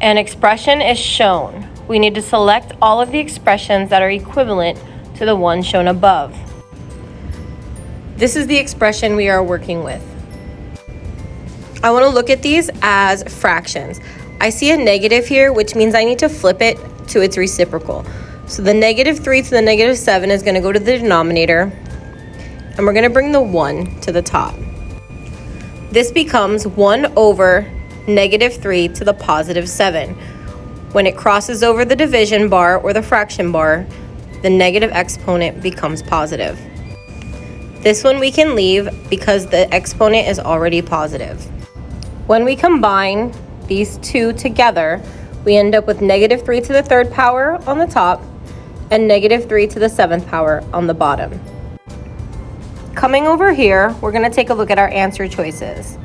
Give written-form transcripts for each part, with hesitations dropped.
An expression is shown. We need to select all of the expressions that are equivalent to the one shown above. This is the expression we are working with. I want to look at these as fractions. I see a negative here, which means I need to flip it to its reciprocal. So the -3 to the -7 is going to go to the denominator, and we're going to bring the 1 to the top. This becomes 1 over -3 to the +7. When it crosses over the division bar or the fraction bar, the negative exponent becomes positive. This one we can leave because the exponent is already positive. When we combine these two together, we end up with -3 to the 3rd power on the top and -3 to the 7th power on the bottom. Coming over here, we're going to take a look at our answer choices.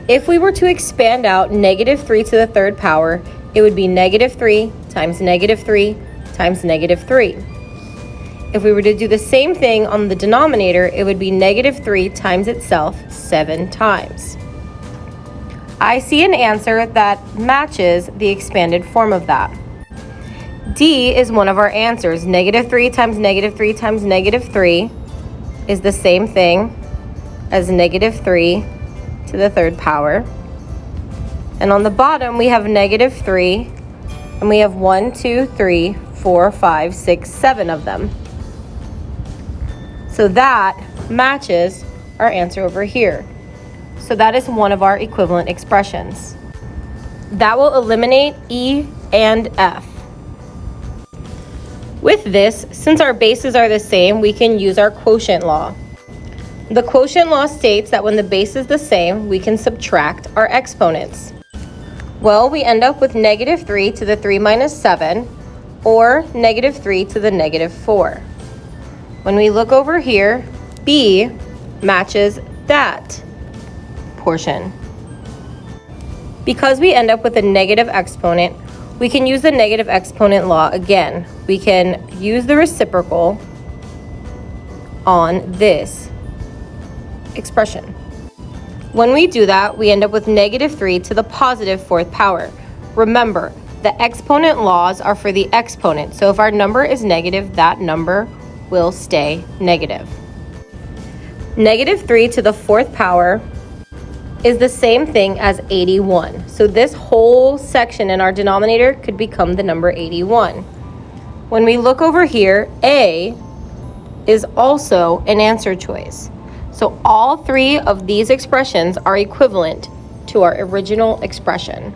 If we were to expand out -3 to the 3rd power, it would be -3 times -3 times -3. If we were to do the same thing on the denominator, it would be -3 times itself 7 times. I see an answer that matches the expanded form of that. D is one of our answers. -3 times -3 times -3 is the same thing as -3 to the 3rd power. And on the bottom, we have -3, and we have 1, 2, 3, 4, 5, 6, 7 of them. So that matches our answer over here. So that is one of our equivalent expressions. That will eliminate E and F. With this, since our bases are the same, we can use our quotient law. The quotient law states that when the base is the same, we can subtract our exponents. Well, we end up with -3 to the 3 minus 7, or -3 to the -4. When we look over here, B matches that portion. Because we end up with a negative exponent, we can use the negative exponent law again. We can use the reciprocal on this expression. When we do that, we end up with -3 to the +4th power. Remember, the exponent laws are for the exponent, so if our number is negative, that number will stay negative. -3 to the 4th power is the same thing as 81. So this whole section in our denominator could become the number 81. When we look over here, A is also an answer choice. So all three of these expressions are equivalent to our original expression.